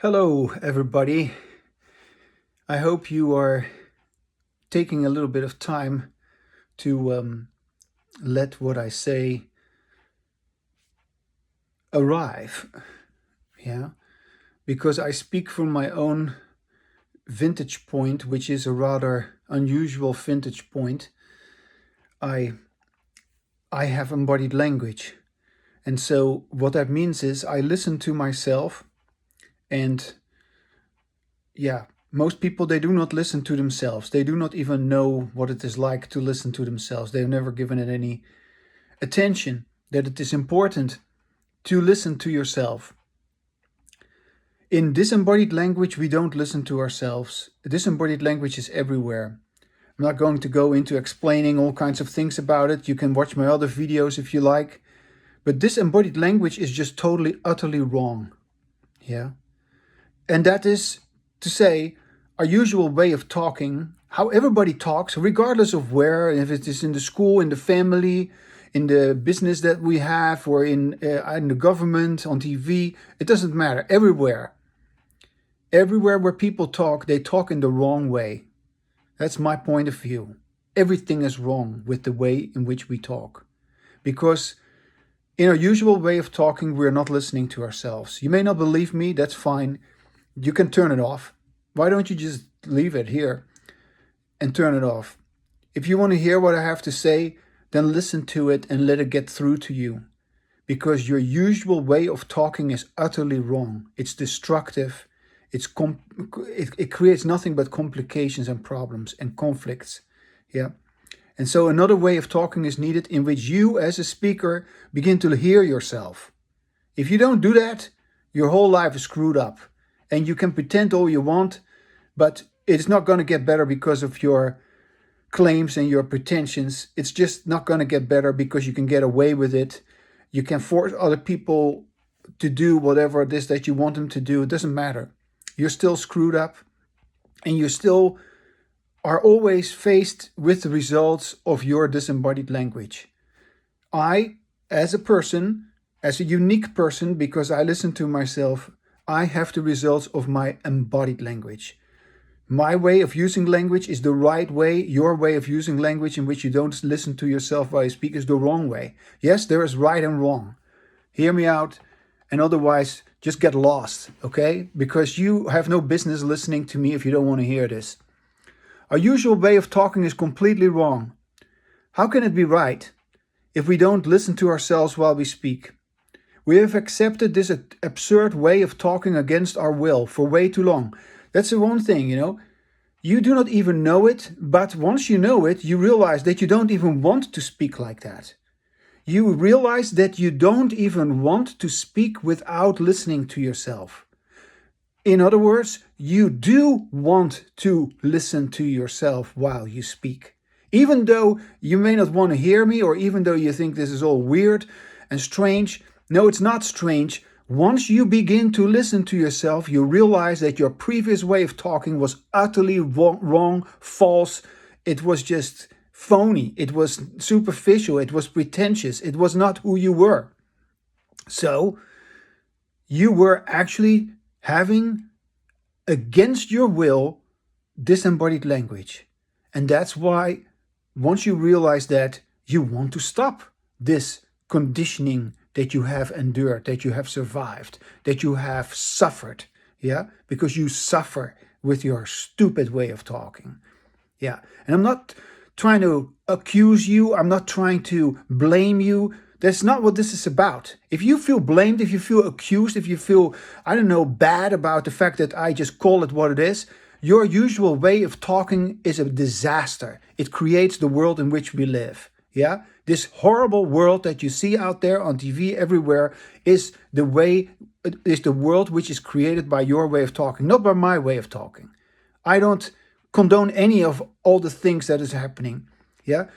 Hello, everybody. I hope you are taking a little bit of time to let what I say arrive. Yeah, because I speak from my own vantage point, which is a rather unusual vantage point. I I have embodied language, and so what that means is I listen to myself, and yeah, most people, they do not listen to themselves. They do not even know what it is like to listen to themselves. They've never given it any attention, that it is important to listen to yourself. In disembodied language, we don't listen to ourselves. Disembodied language is everywhere. I'm not going to go into explaining all kinds of things about it. You can watch my other videos if you like. But disembodied language is just totally, utterly wrong. Yeah. And that is to say, our usual way of talking, how everybody talks, regardless of where, if it is in the school, in the family, in the business that we have, or in the government, on TV, it doesn't matter. Everywhere where people talk, they talk in the wrong way. That's my point of view. Everything is wrong with the way in which we talk. Because in our usual way of talking, we're not listening to ourselves. You may not believe me, that's fine. You can turn it off. Why don't you just leave it here and turn it off? If you want to hear what I have to say, then listen to it and let it get through to you. Because your usual way of talking is utterly wrong. It's destructive. It creates nothing but complications and problems and conflicts. Yeah. And so another way of talking is needed in which you as a speaker begin to hear yourself. If you don't do that, your whole life is screwed up. And you can pretend all you want, but it's not going to get better because of your claims and your pretensions. It's just not going to get better because you can get away with it. You can force other people to do whatever it is that you want them to do. It doesn't matter. You're still screwed up, and you still are always faced with the results of your disembodied language. I, as a person, as a unique person, because I listen to myself, I have the results of my embodied language. My way of using language is the right way. Your way of using language in which you don't listen to yourself while you speak is the wrong way. Yes, there is right and wrong. Hear me out, and otherwise just get lost, okay? Because you have no business listening to me if you don't want to hear this. Our usual way of talking is completely wrong. How can it be right if we don't listen to ourselves while we speak? We have accepted this absurd way of talking against our will for way too long. That's the one thing, You do not even know it, but once you know it, you realize that you don't even want to speak like that. You realize that you don't even want to speak without listening to yourself. In other words, you do want to listen to yourself while you speak. Even though you may not want to hear me, or even though you think this is all weird and strange, no, it's not strange. Once you begin to listen to yourself, you realize that your previous way of talking was utterly wrong, false. It was just phony. It was superficial. It was pretentious. It was not who you were. So you were actually having, against your will, disembodied language. And that's why, once you realize that, you want to stop this conditioning that you have endured, that you have survived, that you have suffered. Yeah, because you suffer with your stupid way of talking. Yeah, and I'm not trying to accuse you. I'm not trying to blame you. That's not what this is about. If you feel blamed, if you feel accused, if you feel, I don't know, bad about the fact that I just call it what it is, your usual way of talking is a disaster. It creates the world in which we live. Yeah, this horrible world that you see out there on TV everywhere is the world which is created by your way of talking, not by my way of talking. I don't condone any of all the things that is happening. Yeah,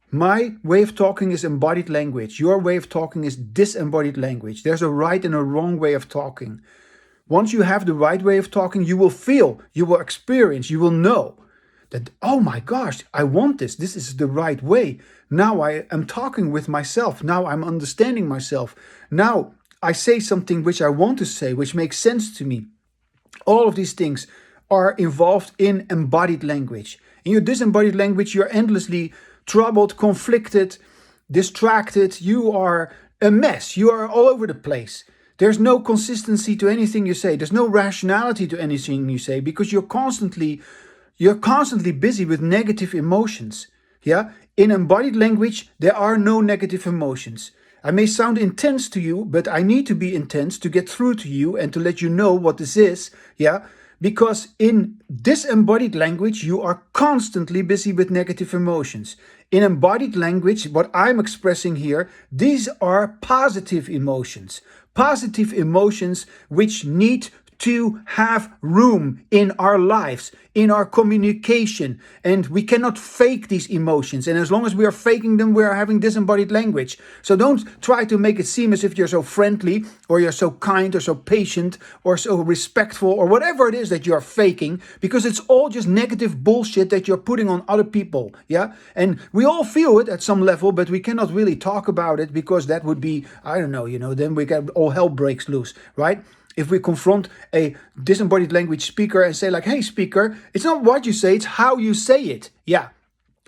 my way of talking is embodied language. Your way of talking is disembodied language. There's a right and a wrong way of talking. Once you have the right way of talking, you will feel, you will experience, you will know that, oh my gosh, I want this. This is the right way. Now I am talking with myself. Now I'm understanding myself. Now I say something which I want to say, which makes sense to me. All of these things are involved in embodied language. In your disembodied language, you're endlessly troubled, conflicted, distracted. You are a mess. You are all over the place. There's no consistency to anything you say. There's no rationality to anything you say because you're constantly busy with negative emotions. Yeah? In embodied language, there are no negative emotions. I may sound intense to you, but I need to be intense to get through to you and to let you know what this is. Yeah? Because in disembodied language, you are constantly busy with negative emotions. In embodied language, what I'm expressing here, these are positive emotions. Positive emotions which need to have room in our lives, in our communication, and we cannot fake these emotions. And as long as we are faking them, we are having disembodied language. So don't try to make it seem as if you're so friendly, or you're so kind, or so patient, or so respectful, or whatever it is that you're faking, because it's all just negative bullshit that you're putting on other people. Yeah, and we all feel it at some level, but we cannot really talk about it because that would be, I don't know, then we get all hell breaks loose, right? If we confront a disembodied language speaker and say like, hey speaker, it's not what you say, it's how you say it. Yeah,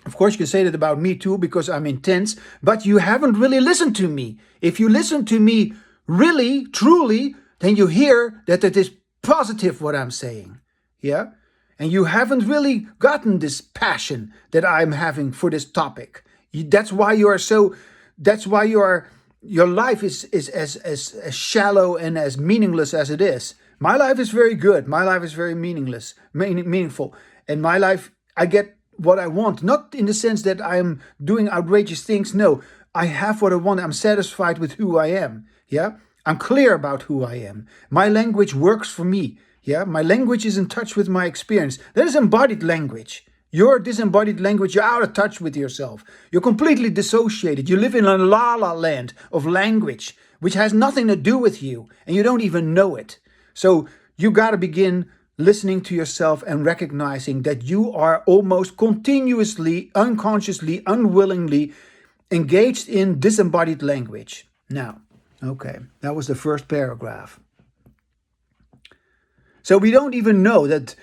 of course you can say that about me too because I'm intense, but you haven't really listened to me. If you listen to me really, truly, then you hear that it is positive what I'm saying. Yeah, and you haven't really gotten this passion that I'm having for this topic. That's why you are your life is as shallow and as meaningless as it is. My life is very good. My life is very meaningful. And my life, I get what I want. Not in the sense that I'm doing outrageous things. No, I have what I want. I'm satisfied with who I am. Yeah, I'm clear about who I am. My language works for me. Yeah, my language is in touch with my experience. That is embodied language. Your disembodied language, you're out of touch with yourself. You're completely dissociated. You live in a la-la land of language, which has nothing to do with you, and you don't even know it. So you got to begin listening to yourself and recognizing that you are almost continuously, unconsciously, unwillingly engaged in disembodied language. Now, okay, that was the first paragraph. So we don't even know that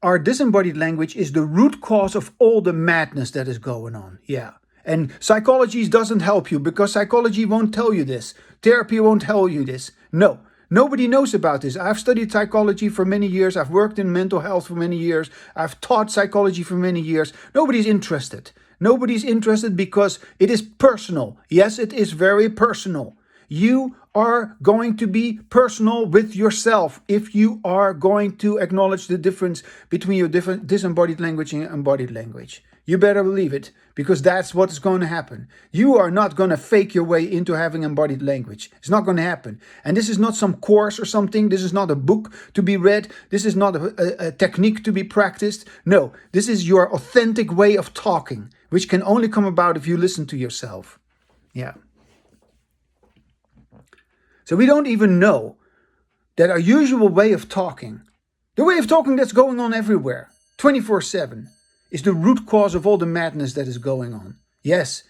our disembodied language is the root cause of all the madness that is going on. Yeah. And psychology doesn't help you because psychology won't tell you this. Therapy won't tell you this. No, nobody knows about this. I've studied psychology for many years. I've worked in mental health for many years. I've taught psychology for many years. Nobody's interested. Nobody's interested because it is personal. Yes, it is very personal. You are going to be personal with yourself if you are going to acknowledge the difference between your different disembodied language and embodied language. You better believe it, because that's what is going to happen. You are not going to fake your way into having embodied language. It's not going to happen. And this is not some course or something. This is not a book to be read. This is not a technique to be practiced. No, this is your authentic way of talking, which can only come about if you listen to yourself. Yeah. So we don't even know that our usual way of talking, the way of talking that's going on everywhere, 24/7, is the root cause of all the madness that is going on. Yes,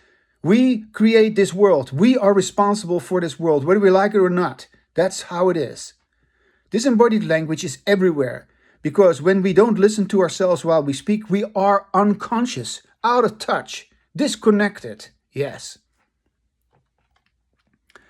we create this world. We are responsible for this world, whether we like it or not. That's how it is. Disembodied language is everywhere because when we don't listen to ourselves while we speak, we are unconscious, out of touch, disconnected. Yes.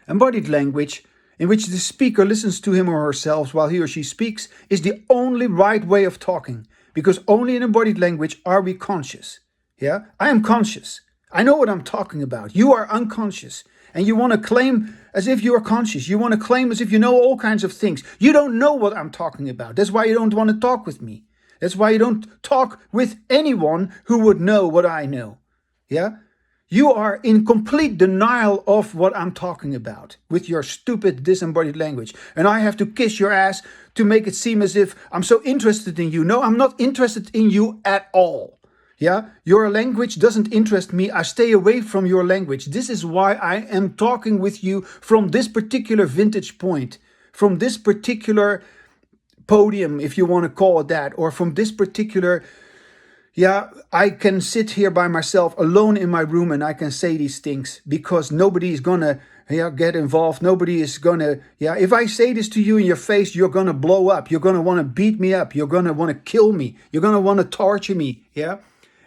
Embodied language, in which the speaker listens to him or herself while he or she speaks, is the only right way of talking, because only in embodied language are we conscious. Yeah, I am conscious. I know what I'm talking about. You are unconscious, and you want to claim as if you are conscious. You want to claim as if you know all kinds of things. You don't know what I'm talking about. That's why you don't want to talk with me. That's why you don't talk with anyone who would know what I know. Yeah? You are in complete denial of what I'm talking about with your stupid disembodied language. And I have to kiss your ass to make it seem as if I'm so interested in you. No, I'm not interested in you at all. Yeah, your language doesn't interest me. I stay away from your language. This is why I am talking with you from this particular vantage point, from this particular podium, if you want to call it that, or from this particular... Yeah, I can sit here by myself alone in my room and I can say these things because nobody is gonna get involved. Nobody is gonna, if I say this to you in your face, you're gonna blow up. You're gonna want to beat me up. You're gonna want to kill me. You're gonna want to torture me.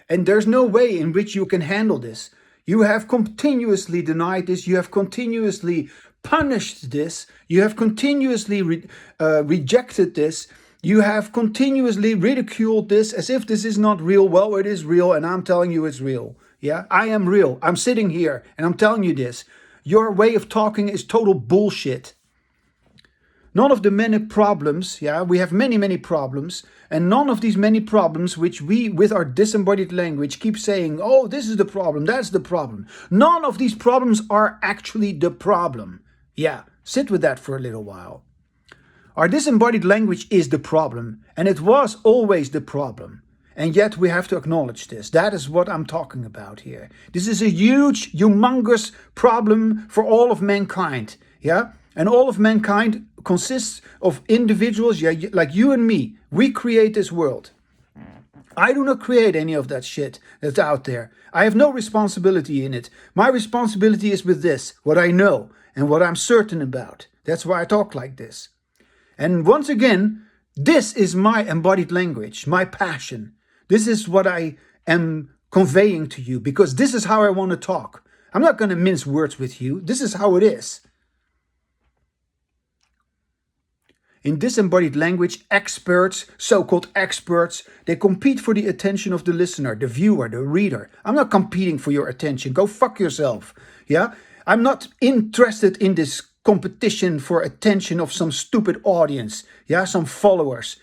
And there's no way in which you can handle this. You have continuously denied this. You have continuously punished this. You have continuously rejected this. You have continuously ridiculed this as if this is not real. Well, it is real, and I'm telling you it's real. I am real. I'm sitting here, and I'm telling you this. Your way of talking is total bullshit. None of the many problems, we have many, many problems, and none of these many problems which we, with our disembodied language, keep saying, oh, this is the problem, that's the problem. None of these problems are actually the problem. Sit with that for a little while. Our disembodied language is the problem, and it was always the problem. And yet we have to acknowledge this. That is what I'm talking about here. This is a huge, humongous problem for all of mankind. And all of mankind consists of individuals, like you and me. We create this world. I do not create any of that shit that's out there. I have no responsibility in it. My responsibility is with this, what I know and what I'm certain about. That's why I talk like this. And once again, this is my embodied language, my passion. This is what I am conveying to you, because this is how I want to talk. I'm not going to mince words with you. This is how it is. In disembodied language, experts, so-called experts, they compete for the attention of the listener, the viewer, the reader. I'm not competing for your attention. Go fuck yourself. I'm not interested in this competition for attention of some stupid audience. Some followers.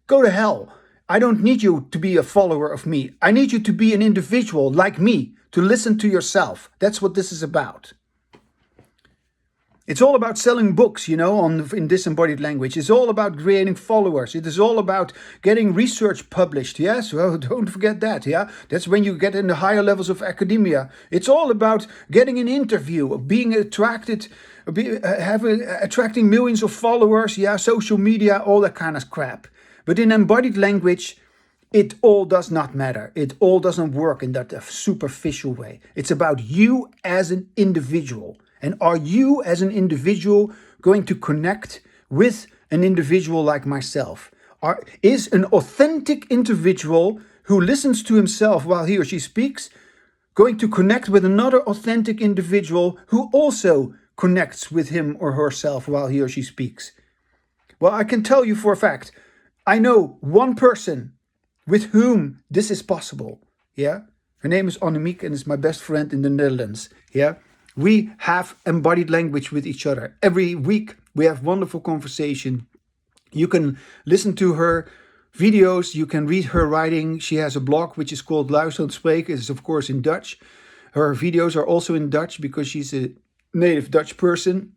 Go to hell. I don't need you to be a follower of me. I need you to be an individual like me, to listen to yourself. That's what this is about. It's all about selling books, in disembodied language. It's all about creating followers. It is all about getting research published. Yes, well, don't forget that. That's when you get in the higher levels of academia. It's all about getting an interview, being attracted, attracting millions of followers. Social media, all that kind of crap. But in embodied language, it all does not matter. It all doesn't work in that superficial way. It's about you as an individual. And are you as an individual going to connect with an individual like myself? Is an authentic individual who listens to himself while he or she speaks going to connect with another authentic individual who also connects with him or herself while he or she speaks? Well, I can tell you for a fact, I know one person with whom this is possible. Her name is Annemiek and is my best friend in the Netherlands. We have embodied language with each other. Every week we have wonderful conversation. You can listen to her videos. You can read her writing. She has a blog which is called Luisterend Spreken. It is of course in Dutch. Her videos are also in Dutch because she's a native Dutch person.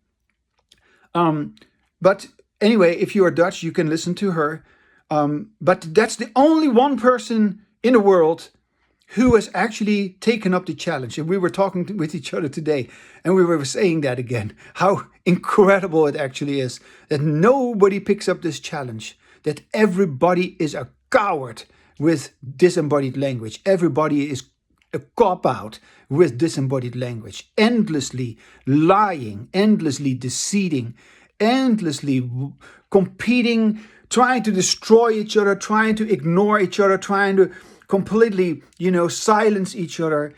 But anyway, if you are Dutch, you can listen to her. But that's the only one person in the world who has actually taken up the challenge. And we were talking with each other today, and we were saying that again, how incredible it actually is that nobody picks up this challenge, that everybody is a coward with disembodied language. Everybody is a cop-out with disembodied language, endlessly lying, endlessly deceiving, endlessly competing, trying to destroy each other, trying to ignore each other, trying to completely, silence each other.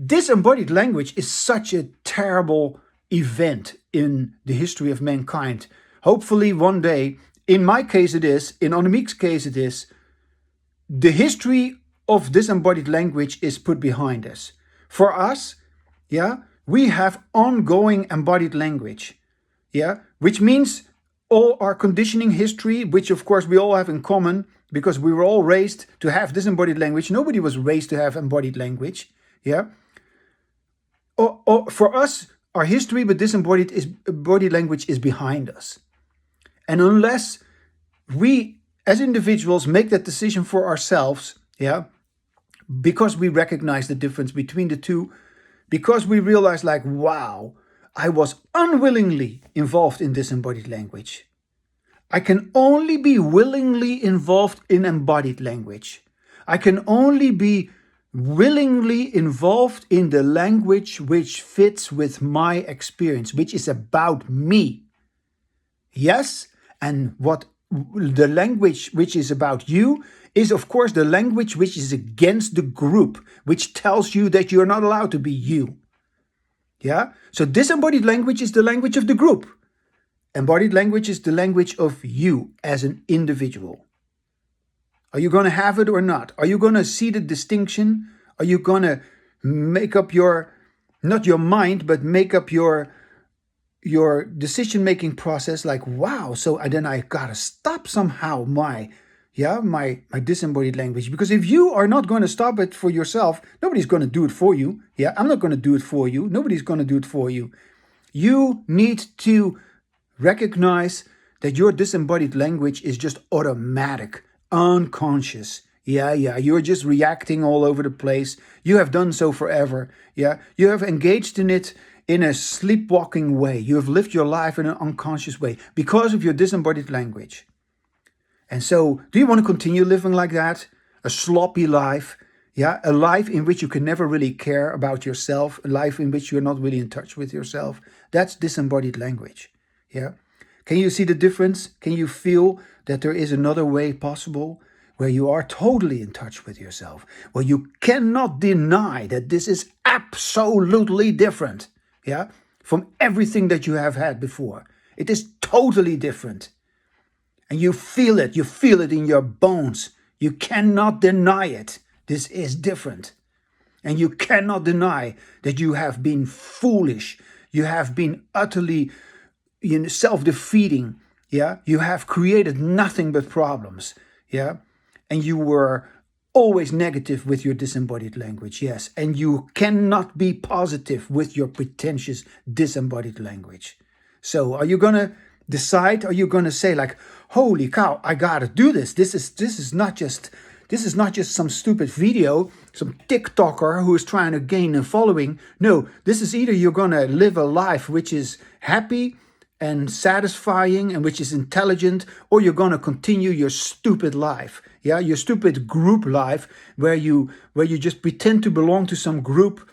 Disembodied language is such a terrible event in the history of mankind. Hopefully one day, in my case it is, in Annemiek's case it is, the history of disembodied language is put behind us. For us, we have ongoing embodied language, which means all our conditioning history, which of course we all have in common, because we were all raised to have disembodied language. Nobody was raised to have embodied language. For us, our history with disembodied body language is behind us. And unless we, as individuals, make that decision for ourselves, because we recognize the difference between the two, because we realize wow, I was unwillingly involved in disembodied language. I can only be willingly involved in embodied language. I can only be willingly involved in the language which fits with my experience, which is about me. Yes, and what the language which is about you is, of course, the language which is against the group, which tells you that you're not allowed to be you. Yeah? So disembodied language is the language of the group. Embodied language is the language of you as an individual. Are you going to have it or not? Are you going to see the distinction? Are you going to make up your, not your mind, but make up your decision-making process like, wow, so then I got to stop somehow my disembodied language. Because if you are not going to stop it for yourself, nobody's going to do it for you. Yeah, I'm not going to do it for you. Nobody's going to do it for you. You need to recognize that your disembodied language is just automatic, unconscious. Yeah, you're just reacting all over the place. You have done so forever. Yeah, you have engaged in it in a sleepwalking way. You have lived your life in an unconscious way because of your disembodied language. And so, do you want to continue living like that? A sloppy life? Yeah, a life in which you can never really care about yourself, a life in which you're not really in touch with yourself. That's disembodied language. Yeah. Can you see the difference? Can you feel that there is another way possible where you are totally in touch with yourself, where you cannot deny that this is absolutely different, yeah, from everything that you have had before? It is totally different. And you feel it in your bones. You cannot deny it. This is different. And you cannot deny that you have been foolish. You have been utterly self-defeating. Yeah, you have created nothing but problems. Yeah, and you were always negative with your disembodied language. Yes, and you cannot be positive with your pretentious disembodied language. So are you gonna decide? Are you gonna say like, holy cow, I gotta do this. This is not just some stupid video, some TikToker who is trying to gain a following. No, this is either you're gonna live a life which is happy and satisfying and which is intelligent, or you're gonna continue your stupid life. Yeah, your stupid group life where you just pretend to belong to some group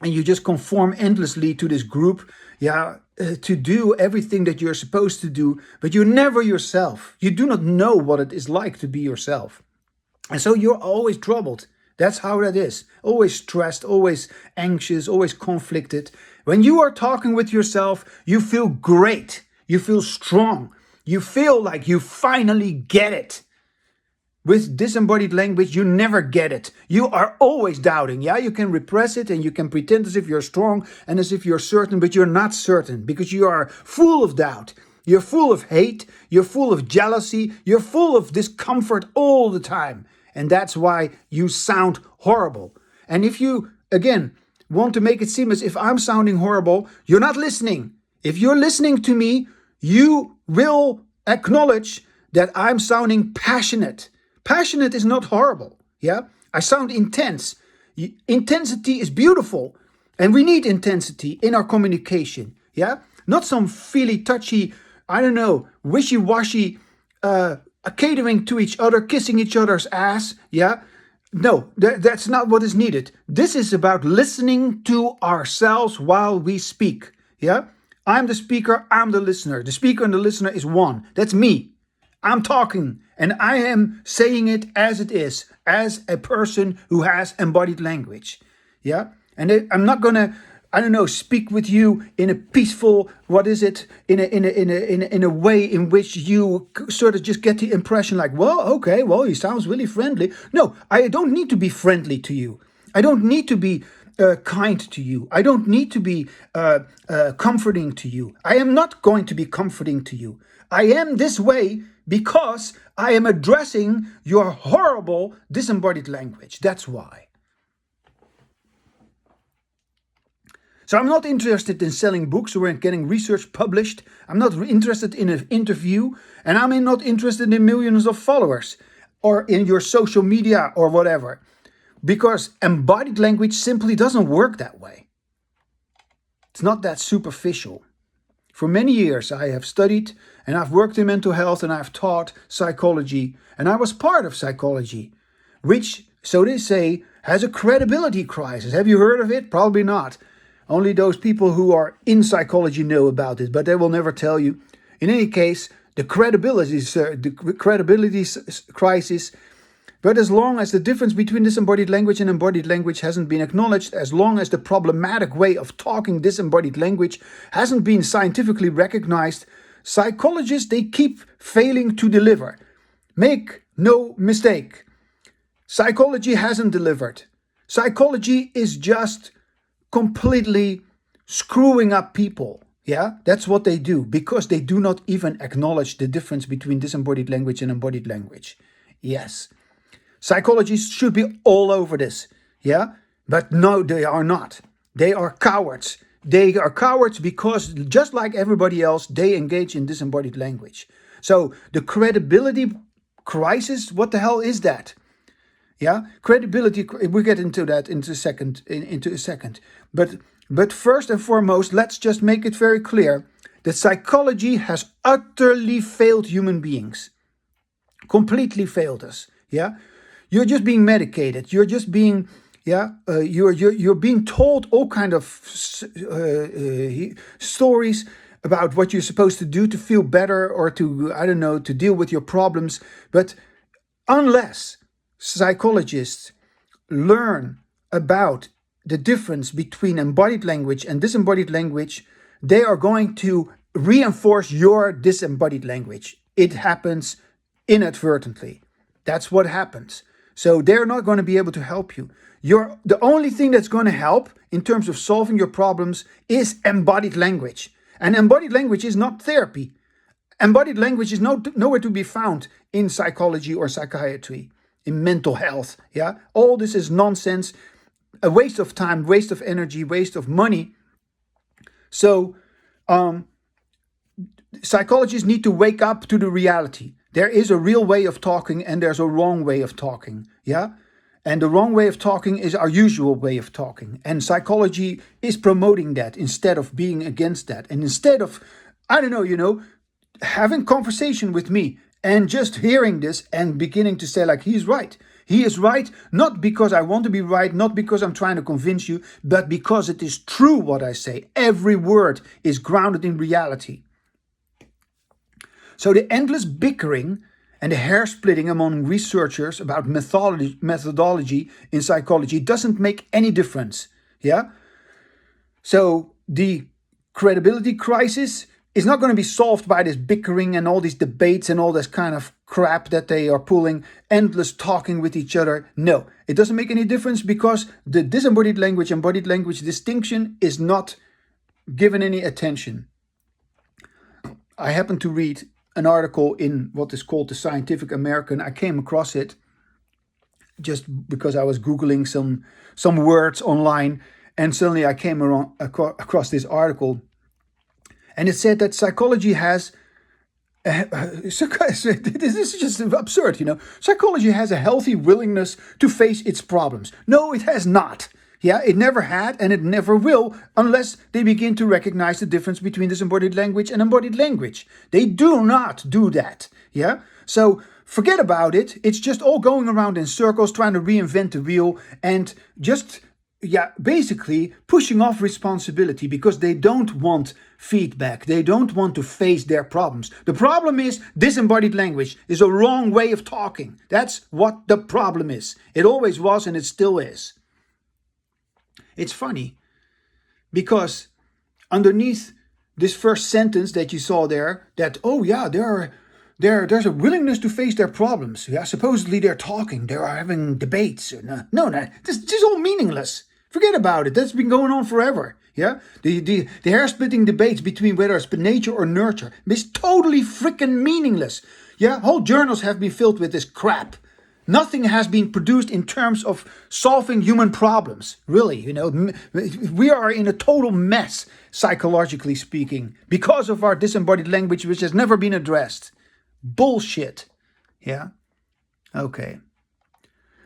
and you just conform endlessly to this group. Yeah, to do everything that you're supposed to do, but you're never yourself. You do not know what it is like to be yourself. And so you're always troubled. That's how that is. Always stressed, always anxious, always conflicted. When you are talking with yourself, you feel great. You feel strong. You feel like you finally get it. With disembodied language, you never get it. You are always doubting. Yeah, you can repress it and you can pretend as if you're strong and as if you're certain, but you're not certain because you are full of doubt. You're full of hate. You're full of jealousy. You're full of discomfort all the time. And that's why you sound horrible. And if you, again, want to make it seem as if I'm sounding horrible, you're not listening. If you're listening to me, you will acknowledge that I'm sounding passionate. Passionate is not horrible. Yeah, I sound intense. Intensity is beautiful, and we need intensity in our communication. Yeah, not some feely touchy, I don't know, wishy-washy, catering to each other, kissing each other's ass. Yeah, no, that's not what is needed. This is about listening to ourselves while we speak. Yeah, I'm the speaker, I'm the listener. The speaker and the listener is one. That's me. I'm talking and I am saying it as it is, as a person who has embodied language. Yeah. And I'm not going to, I don't know, speak with you in a peaceful, in a way in which you sort of just get the impression like, well, okay, well, he sounds really friendly. No, I don't need to be friendly to you. I don't need to be kind to you. I don't need to be comforting to you. I am not going to be comforting to you. I am this way because I am addressing your horrible disembodied language. That's why. So I'm not interested in selling books or in getting research published. I'm not interested in an interview, and I'm not interested in millions of followers or in your social media or whatever, because embodied language simply doesn't work that way. It's not that superficial. For many years, I have studied and I've worked in mental health and I've taught psychology, and I was part of psychology, which so they say, has a credibility crisis. Have you heard of it? Probably not. Only those people who are in psychology know about it, but they will never tell you. In any case, the credibility crisis. But as long as the difference between disembodied language and embodied language hasn't been acknowledged, as long as the problematic way of talking disembodied language hasn't been scientifically recognized, psychologists, they keep failing to deliver. Make no mistake. Psychology hasn't delivered. Psychology is just completely screwing up people. Yeah, that's what they do, because they do not even acknowledge the difference between disembodied language and embodied language. Yes. Psychologists should be all over this, yeah? But no, they are not. They are cowards. They are cowards because, just like everybody else, they engage in disembodied language. So the credibility crisis, what the hell is that? Yeah, credibility, we get into that into a second. But first and foremost, let's just make it very clear that psychology has utterly failed human beings. Completely failed us, yeah? You're just being medicated. You're just being, you're being told all kind of stories about what you're supposed to do to feel better or to, I don't know, to deal with your problems. But unless psychologists learn about the difference between embodied language and disembodied language, they are going to reinforce your disembodied language. It happens inadvertently. That's what happens. So they're not going to be able to help you. The only thing that's going to help in terms of solving your problems is embodied language. And embodied language is not therapy. Embodied language is nowhere to be found in psychology or psychiatry, in mental health. Yeah, all this is nonsense, a waste of time, waste of energy, waste of money. So psychologists need to wake up to the reality. There is a real way of talking and there's a wrong way of talking, yeah? And the wrong way of talking is our usual way of talking. And psychology is promoting that instead of being against that. And instead of, I don't know, having conversation with me and just hearing this and beginning to say like, he's right. He is right, not because I want to be right, not because I'm trying to convince you, but because it is true what I say. Every word is grounded in reality. So the endless bickering and the hair splitting among researchers about methodology in psychology doesn't make any difference. Yeah. So the credibility crisis is not going to be solved by this bickering and all these debates and all this kind of crap that they are pulling, endless talking with each other. No, it doesn't make any difference because the disembodied language, embodied language distinction is not given any attention. I happened to read an article in what is called the Scientific American. I came across it just because I was Googling some words online, and suddenly I came across this article, and it said that psychology has this is just absurd, Psychology has a healthy willingness to face its problems. No, it has not. Yeah, it never had and it never will unless they begin to recognize the difference between disembodied language and embodied language. They do not do that. Yeah, so forget about it. It's just all going around in circles trying to reinvent the wheel and just, basically pushing off responsibility because they don't want feedback. They don't want to face their problems. The problem is disembodied language is a wrong way of talking. That's what the problem is. It always was and it still is. It's funny because underneath this first sentence that you saw there, that, there's a willingness to face their problems. Yeah, supposedly they're talking, they're having debates. No, this is all meaningless. Forget about it. That's been going on forever. Yeah, the hair-splitting debates between whether it's nature or nurture is totally freaking meaningless. Yeah, whole journals have been filled with this crap. Nothing has been produced in terms of solving human problems. Really, we are in a total mess, psychologically speaking, because of our disembodied language, which has never been addressed. Bullshit. Yeah. Okay.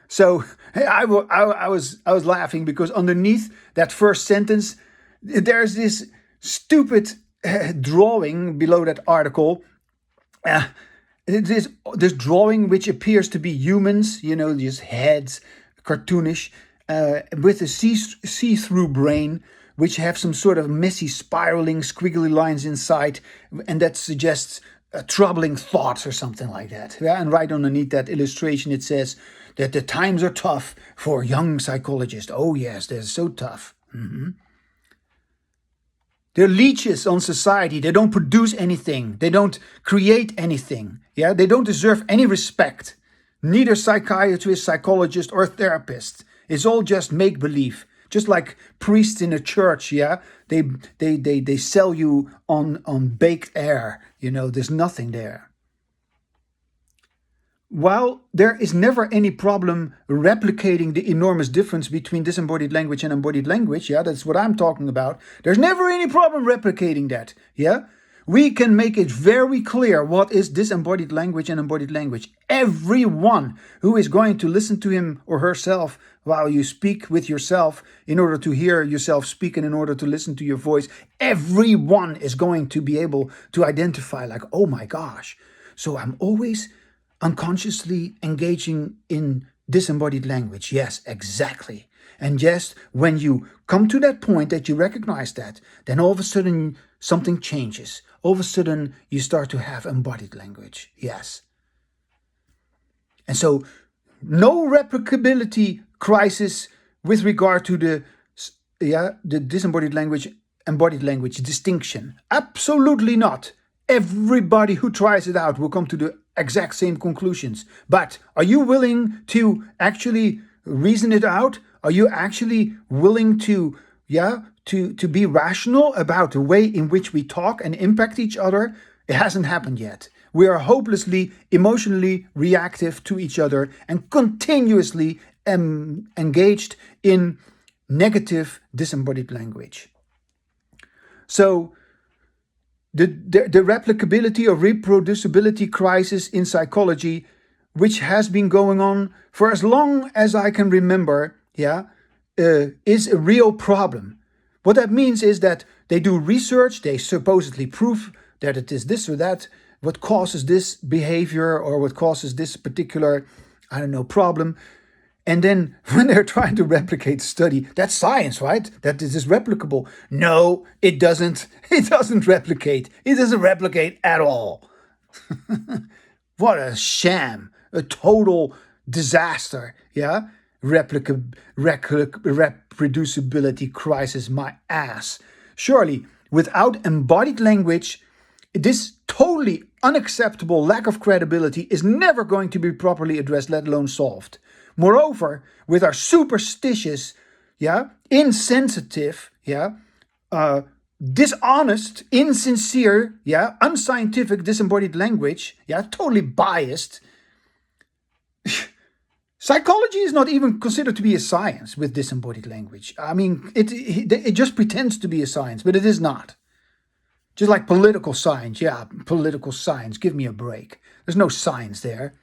So I was laughing because underneath that first sentence, there's this stupid drawing below that article. This drawing which appears to be humans, just heads, cartoonish, with a see-through brain, which have some sort of messy, spiraling, squiggly lines inside, and that suggests troubling thoughts or something like that. Yeah? And right underneath that illustration, it says that the times are tough for young psychologists. Oh yes, they're so tough. They're leeches on society. They don't produce anything. They don't create anything. Yeah, they don't deserve any respect. Neither psychiatrist, psychologist, or therapist. It's all just make-believe. Just like priests in a church, yeah? They sell you on baked air. You know, there's nothing there. While there is never any problem replicating the enormous difference between disembodied language and embodied language, yeah, that's what I'm talking about. There's never any problem replicating that, yeah? We can make it very clear what is disembodied language and embodied language. Everyone who is going to listen to him or herself while you speak with yourself in order to hear yourself speak and in order to listen to your voice, everyone is going to be able to identify like, oh my gosh, so I'm always unconsciously engaging in disembodied language. Yes, exactly. And just when you come to that point that you recognize that, then all of a sudden something changes. All of a sudden you start to have embodied language. Yes. And so no replicability crisis with regard to the disembodied language, embodied language distinction. Absolutely not. Everybody who tries it out will come to the exact same conclusions. But are you willing to actually reason it out? Are you actually willing to be rational about the way in which we talk and impact each other? It hasn't happened yet. We are hopelessly emotionally reactive to each other and continuously engaged in negative disembodied language. So the replicability or reproducibility crisis in psychology, which has been going on for as long as I can remember, is a real problem. What that means is that they do research, they supposedly prove that it is this or that, what causes this behavior or what causes this particular, problem. And then when they're trying to replicate the study, that's science, right? That this is replicable. No, it doesn't. It doesn't replicate. It doesn't replicate at all. What a sham. A total disaster. Yeah? Reproducibility crisis, my ass. Surely, without embodied language, this totally unacceptable lack of credibility is never going to be properly addressed, let alone solved. Moreover, with our superstitious, insensitive, dishonest, insincere, unscientific disembodied language, totally biased. Psychology is not even considered to be a science with disembodied language. I mean, it just pretends to be a science, but it is not. Just like political science, political science, give me a break. There's no science there.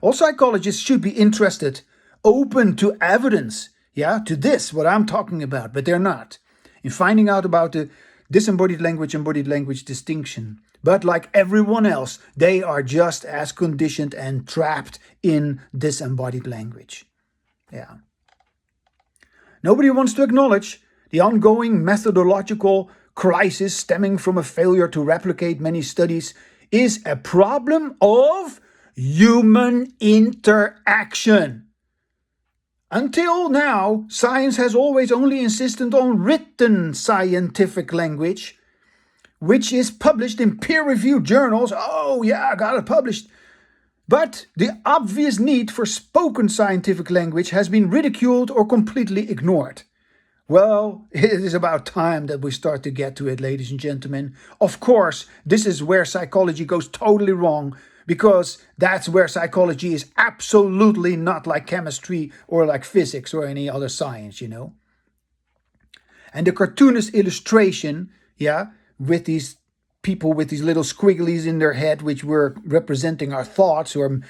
All psychologists should be interested, open to evidence, to this, what I'm talking about, but they're not. In finding out about the disembodied language, embodied language distinction. But like everyone else, they are just as conditioned and trapped in disembodied language. Nobody wants to acknowledge the ongoing methodological crisis stemming from a failure to replicate many studies is a problem of human interaction. Until now, science has always only insisted on written scientific language, which is published in peer-reviewed journals. Oh yeah, I got it published. But the obvious need for spoken scientific language has been ridiculed or completely ignored. Well, it is about time that we start to get to it, ladies and gentlemen. Of course, this is where psychology goes totally wrong, because that's where psychology is absolutely not like chemistry or like physics or any other science, And the cartoonist illustration, with these people with these little squigglies in their head, which were representing our thoughts, or,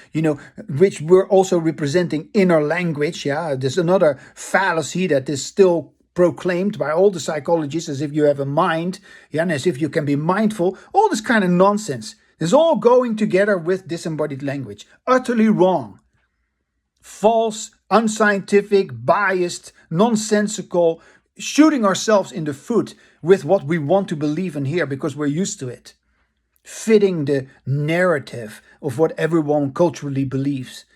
which were also representing inner language. There's another fallacy that is still proclaimed by all the psychologists, as if you have a mind, and as if you can be mindful. All this kind of nonsense is all going together with disembodied language. Utterly wrong. false, unscientific, biased, nonsensical, shooting ourselves in the foot with what we want to believe and hear because we're used to it, fitting the narrative of what everyone culturally believes.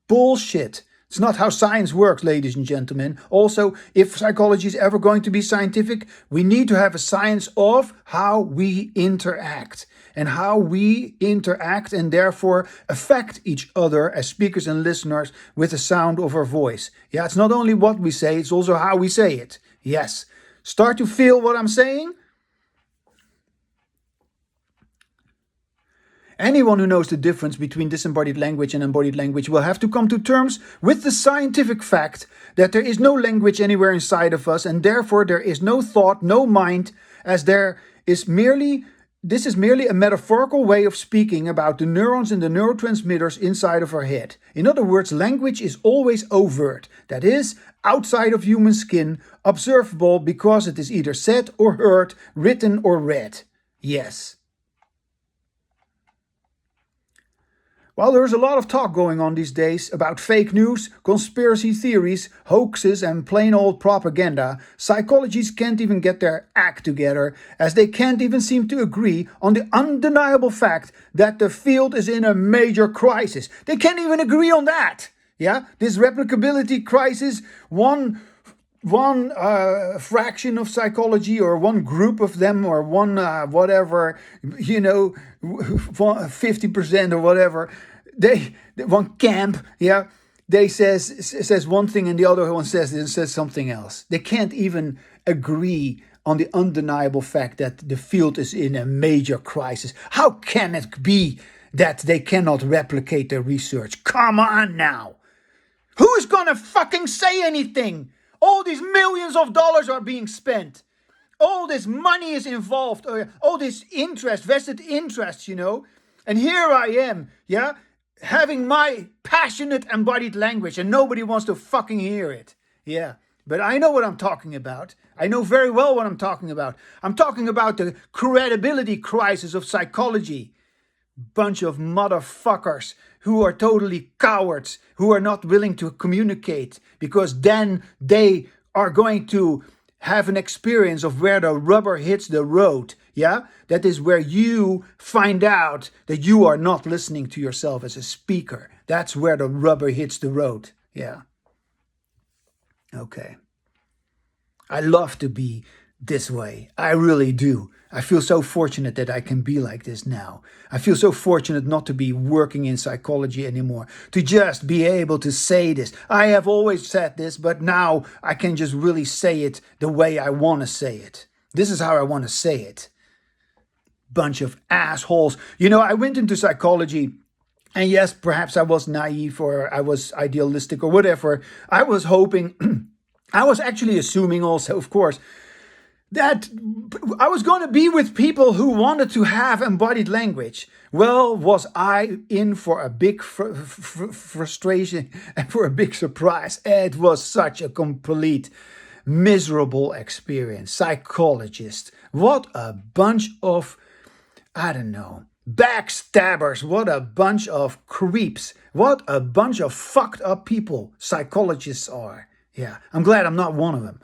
Bullshit. It's not how science works, ladies and gentlemen. Also, if psychology is ever going to be scientific, we need to have a science of how we interact and how we interact and therefore affect each other as speakers and listeners with the sound of our voice. Yeah, it's not only what we say, it's also how we say it. Yes. Start to feel what I'm saying? Anyone who knows the difference between disembodied language and embodied language will have to come to terms with the scientific fact that there is no language anywhere inside of us, and therefore there is no thought, no mind, as this is merely a metaphorical way of speaking about the neurons and the neurotransmitters inside of our head. In other words, language is always overt, that is, outside of human skin, observable because it is either said or heard, written or read. Yes. While there's a lot of talk going on these days about fake news, conspiracy theories, hoaxes and plain old propaganda, psychologists can't even get their act together, as they can't even seem to agree on the undeniable fact that the field is in a major crisis. They can't even agree on that. Yeah, this replicability crisis, one fraction of psychology or one group of them or one 50% or whatever, one camp, yeah, they says one thing and the other one says something else. They can't even agree on the undeniable fact that the field is in a major crisis. How can it be that they cannot replicate their research? Come on now. Who is gonna fucking say anything? All these millions of dollars are being spent. All this money is involved. All this interest, vested interest, And here I am, yeah, having my passionate embodied language and nobody wants to fucking hear it. Yeah, but I know what I'm talking about. I know very well what I'm talking about. I'm talking about the credibility crisis of psychology. Bunch of motherfuckers who are totally cowards, who are not willing to communicate, because then they are going to have an experience of where the rubber hits the road. Yeah, that is where you find out that you are not listening to yourself as a speaker. That's where the rubber hits the road. Yeah. Okay. I love to be this way. I really do. I feel so fortunate that I can be like this now. I feel so fortunate not to be working in psychology anymore, to just be able to say this. I have always said this, but now I can just really say it the way I want to say it. This is how I want to say it. Bunch of assholes. I went into psychology, and yes, perhaps I was naive or I was idealistic or whatever. I was hoping, I was actually assuming also, of course, that I was going to be with people who wanted to have embodied language. Well, was I in for a big frustration and for a big surprise? It was such a complete miserable experience. Psychologists, what a bunch of, backstabbers. What a bunch of creeps. What a bunch of fucked up people psychologists are. Yeah, I'm glad I'm not one of them.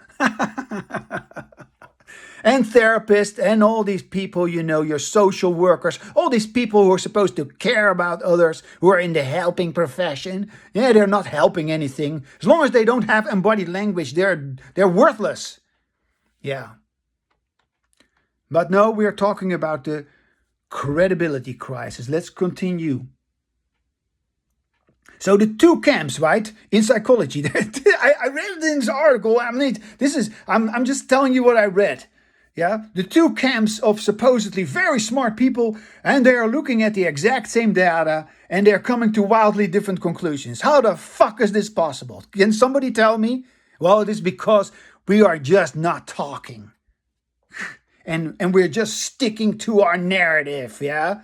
And therapists and all these people, your social workers, all these people who are supposed to care about others, who are in the helping profession. Yeah, they're not helping anything. As long as they don't have embodied language, they're worthless. Yeah. But no, we're talking about the credibility crisis. Let's continue. So the two camps, right, in psychology. I read it in this article. I'm just telling you what I read. Yeah, the two camps of supposedly very smart people, and they are looking at the exact same data, and they're coming to wildly different conclusions. How the fuck is this possible? Can somebody tell me? Well, it is because we are just not talking. And we're just sticking to our narrative, yeah?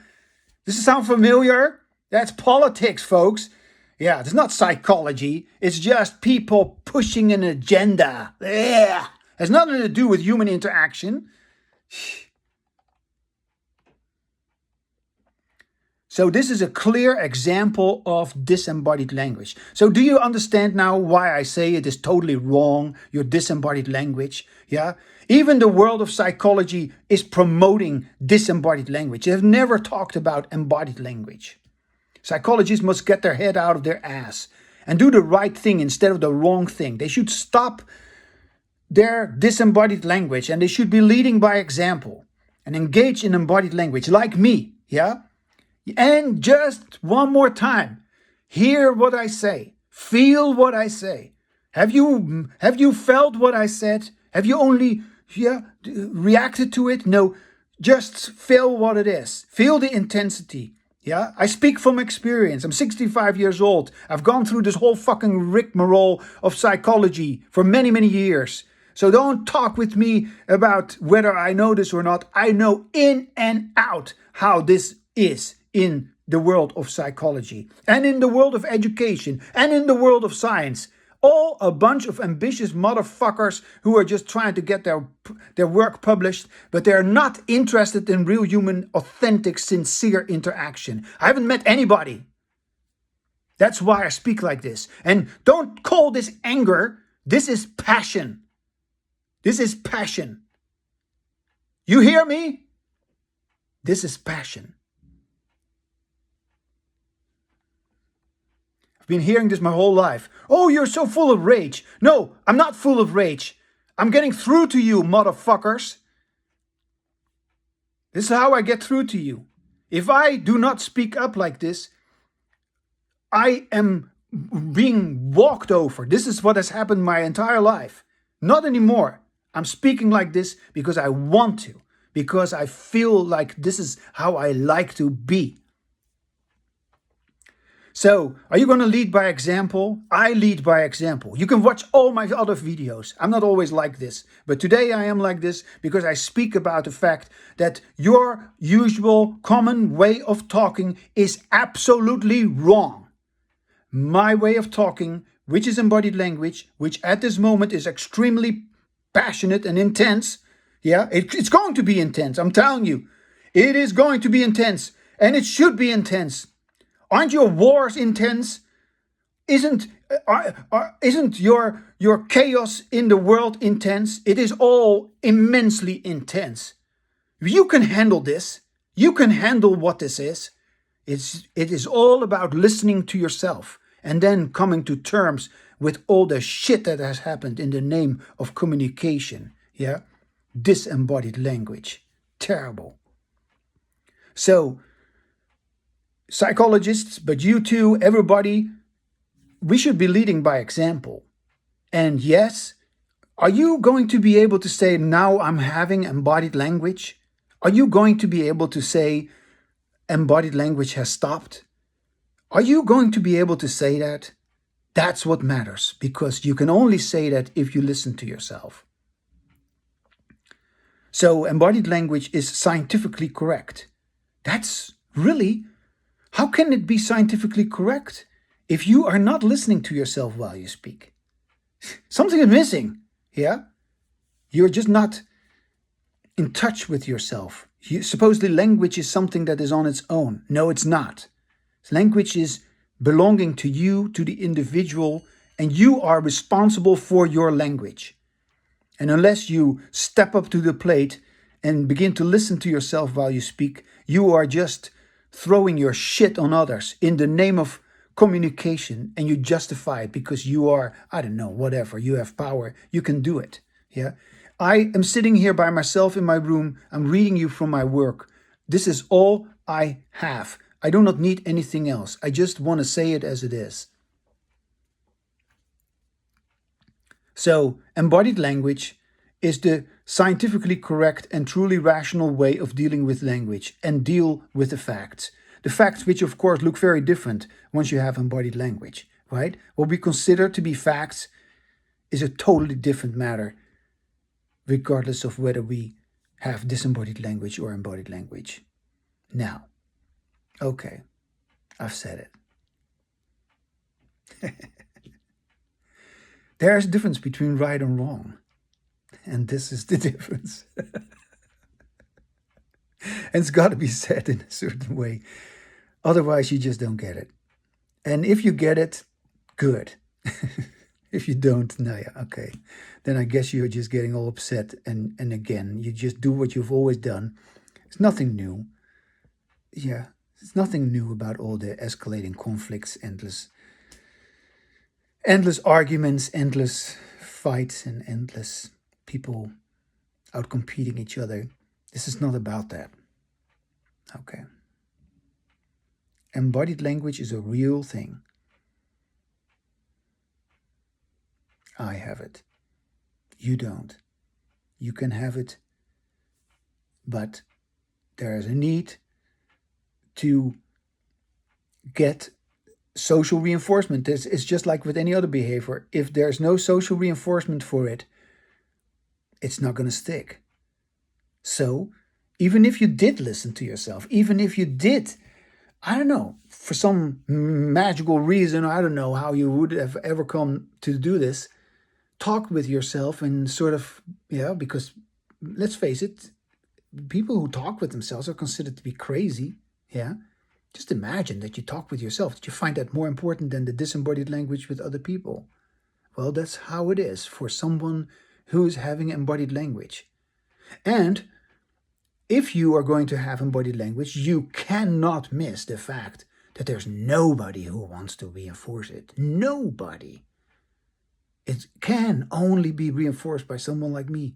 Does it sound familiar? That's politics, folks. Yeah, it's not psychology. It's just people pushing an agenda. Yeah. Has nothing to do with human interaction. So this is a clear example of disembodied language. So do you understand now why I say it is totally wrong, your disembodied language? Yeah. Even the world of psychology is promoting disembodied language. They have never talked about embodied language. Psychologists must get their head out of their ass and do the right thing instead of the wrong thing. They should stop their disembodied language and they should be leading by example and engage in embodied language like me. Yeah. And just one more time, hear what I say, feel what I say. Have you felt what I said? Have you only reacted to it? No, just feel what it is. Feel the intensity. Yeah, I speak from experience. I'm 65 years old. I've gone through this whole fucking rigmarole of psychology for many, many years. So don't talk with me about whether I know this or not. I know in and out how this is in the world of psychology and in the world of education and in the world of science. All a bunch of ambitious motherfuckers who are just trying to get their work published, but they're not interested in real human, authentic, sincere interaction. I haven't met anybody. That's why I speak like this. And don't call this anger. This is passion. This is passion. You hear me? This is passion. I've been hearing this my whole life. Oh, you're so full of rage. No, I'm not full of rage. I'm getting through to you, motherfuckers. This is how I get through to you. If I do not speak up like this, I am being walked over. This is what has happened my entire life. Not anymore. I'm speaking like this because I want to, because I feel like this is how I like to be. So, are you going to lead by example? I lead by example. You can watch all my other videos. I'm not always like this, but today I am like this because I speak about the fact that your usual common way of talking is absolutely wrong. My way of talking, which is embodied language, which at this moment is extremely passionate and intense. Yeah, it's going to be intense. I'm telling you, it is going to be intense and it should be intense. Aren't your wars intense? Isn't your chaos in the world intense? It is all immensely intense. You can handle this. You can handle what this is. It is all about listening to yourself and then coming to terms with all the shit that has happened in the name of communication. Yeah, disembodied language. Terrible. So, psychologists, but you too, everybody, we should be leading by example. And yes, are you going to be able to say, now I'm having embodied language? Are you going to be able to say, embodied language has stopped? Are you going to be able to say that? That's what matters, because you can only say that if you listen to yourself. So embodied language is scientifically correct. That's really... How can it be scientifically correct if you are not listening to yourself while you speak? Something is missing, yeah? You're just not in touch with yourself. Supposedly language is something that is on its own. No, it's not. Language is belonging to you, to the individual, and you are responsible for your language. And unless you step up to the plate and begin to listen to yourself while you speak, you are just throwing your shit on others in the name of communication, and you justify it because you are, I don't know, whatever, you have power, you can do it. Yeah, I am sitting here by myself in my room, I'm reading you from my work. This is all I have. I do not need anything else. I just want to say it as it is. So, embodied language is the scientifically correct and truly rational way of dealing with language and deal with the facts. The facts which of course look very different once you have embodied language, right? What we consider to be facts is a totally different matter, regardless of whether we have disembodied language or embodied language. Now, okay, I've said it. There's a difference between right and wrong. And this is the difference. And it's got to be said in a certain way. Otherwise, you just don't get it. And if you get it, good. If you don't, no, yeah, okay. Then I guess you're just getting all upset. And again, you just do what you've always done. It's nothing new. Yeah, it's nothing new about all the escalating conflicts, endless arguments, endless fights, and endless people out competing each other. This is not about that. Okay. Embodied language is a real thing. I have it. You don't. You can have it, but there is a need to get social reinforcement. It's just like with any other behavior. If there's no social reinforcement for it, it's not going to stick. So even if you did listen to yourself, even if you did, I don't know, for some magical reason, I don't know how you would have ever come to do this, talk with yourself and sort of, yeah, because let's face it, people who talk with themselves are considered to be crazy. Yeah. Just imagine that you talk with yourself, that you find that more important than the disembodied language with other people. Well, that's how it is for someone who's having embodied language. And if you are going to have embodied language, you cannot miss the fact that there's nobody who wants to reinforce it. Nobody. It can only be reinforced by someone like me.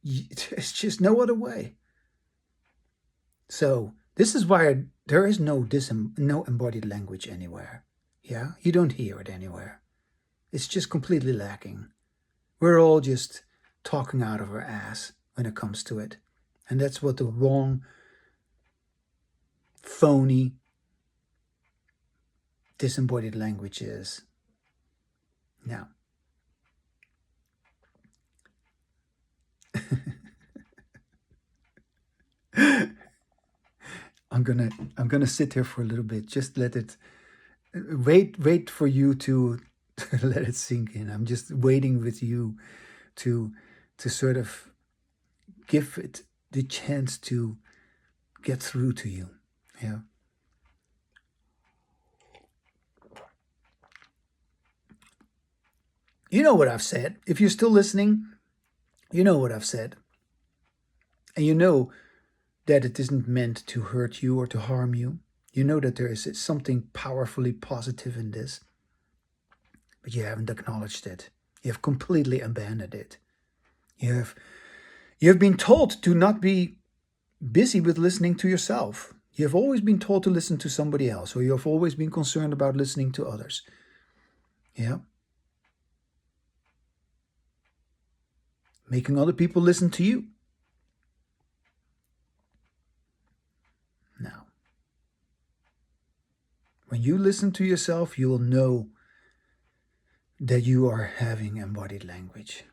It's just no other way. So this is why there is no embodied language anywhere. Yeah, you don't hear it anywhere. It's just completely lacking. We're all just talking out of our ass when it comes to it. And that's what the wrong, phony, disembodied language is. Now, I'm gonna sit here for a little bit. Just let it wait for you to let it sink in. I'm just waiting with you to sort of give it the chance to get through to you. Yeah. You know what I've said. If you're still listening, you know what I've said. And you know that it isn't meant to hurt you or to harm you. You know that there is something powerfully positive in this. But you haven't acknowledged it. You have completely abandoned it. You have been told to not be busy with listening to yourself. You have always been told to listen to somebody else, or you have always been concerned about listening to others. Yeah. Making other people listen to you. Now, when you listen to yourself, you will know that you are having embodied language.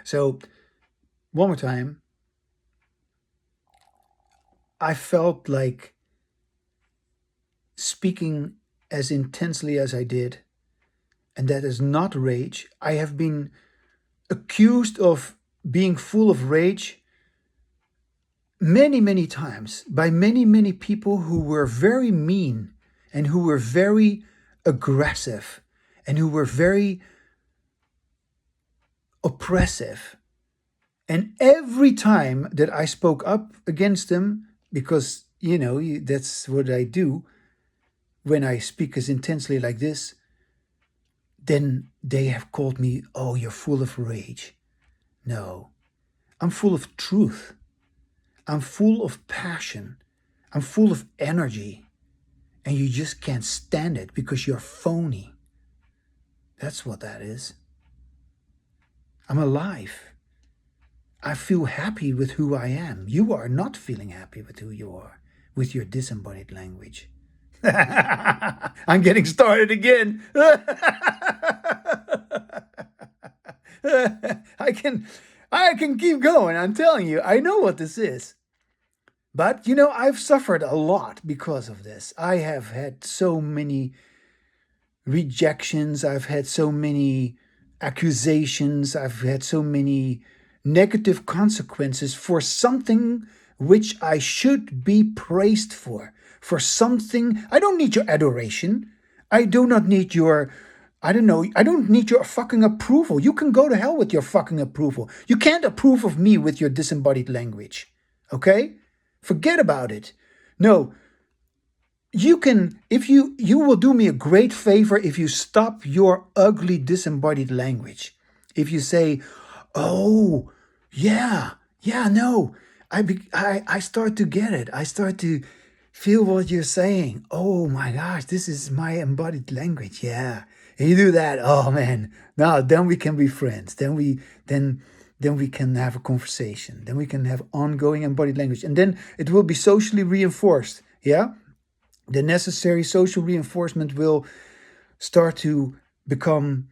So, one more time, I felt like speaking as intensely as I did, and that is not rage. I have been accused of being full of rage many, many times by many, many people who were very mean and who were very aggressive and who were very oppressive. And every time that I spoke up against them, because, that's what I do when I speak as intensely like this, then they have called me, oh, you're full of rage. No, I'm full of truth. I'm full of passion. I'm full of energy. And you just can't stand it because you're phony. That's what that is. I'm alive. I feel happy with who I am. You are not feeling happy with who you are, with your disembodied language. I'm getting started again. I can keep going. I'm telling you, I know what this is. But, I've suffered a lot because of this. I have had so many rejections, I've had so many accusations, I've had so many negative consequences for something which I should be praised for something. I don't need your adoration. I do not need your, I don't know, I don't need your fucking approval. You can go to hell with your fucking approval. You can't approve of me with your disembodied language. Okay? Forget about it. No, you can, if you will do me a great favor if you stop your ugly disembodied language. If you say, oh, yeah, no, I start to get it. I start to feel what you're saying. Oh my gosh, this is my embodied language. Yeah. And you do that. Oh man. Now then we can be friends. Then we can have a conversation. Then we can have ongoing embodied language. And then it will be socially reinforced. Yeah. The necessary social reinforcement will start to become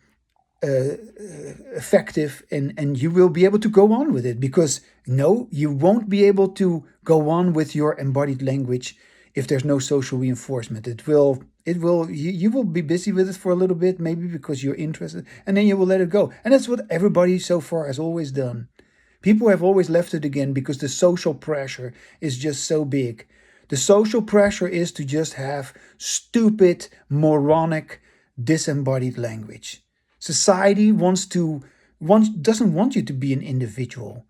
effective, and you will be able to go on with it, because no, you won't be able to go on with your embodied language if there's no social reinforcement. You will be busy with it for a little bit, maybe because you're interested, and then you will let it go. And that's what everybody so far has always done. People have always left it again because the social pressure is just so big. The social pressure is to just have stupid, moronic, disembodied language. Society doesn't want you to be an individual.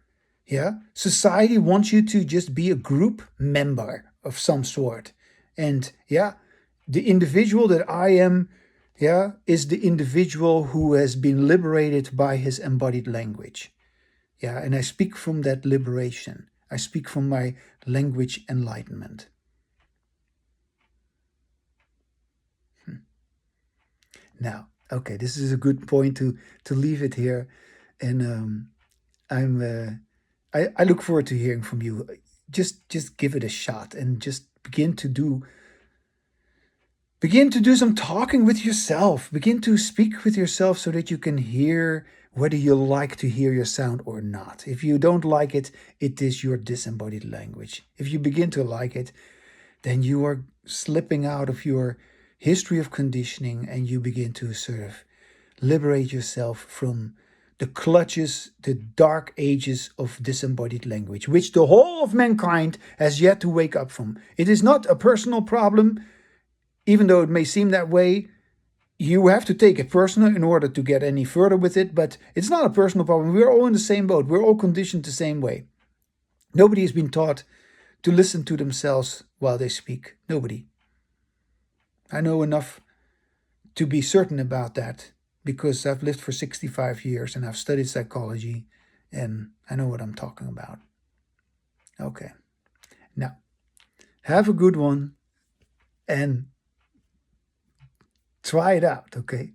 Yeah? Society wants you to just be a group member of some sort. And yeah, the individual that I am, yeah, is the individual who has been liberated by his embodied language. Yeah, and I speak from that liberation. I speak from my language enlightenment. Now, okay, this is a good point to leave it here, and I look forward to hearing from you. Just give it a shot and just begin to do some talking with yourself. Begin to speak with yourself so that you can hear whether you like to hear your sound or not. If you don't like it, it is your disembodied language. If you begin to like it, then you are slipping out of your history of conditioning, and you begin to sort of liberate yourself from the clutches, the dark ages of disembodied language, which the whole of mankind has yet to wake up from. It is not a personal problem, even though it may seem that way. You have to take it personal in order to get any further with it, but it's not a personal problem. We're all in the same boat. We're all conditioned the same way. Nobody has been taught to listen to themselves while they speak. Nobody. I know enough to be certain about that because I've lived for 65 years and I've studied psychology, and I know what I'm talking about. Okay. Now, have a good one and try it out, okay?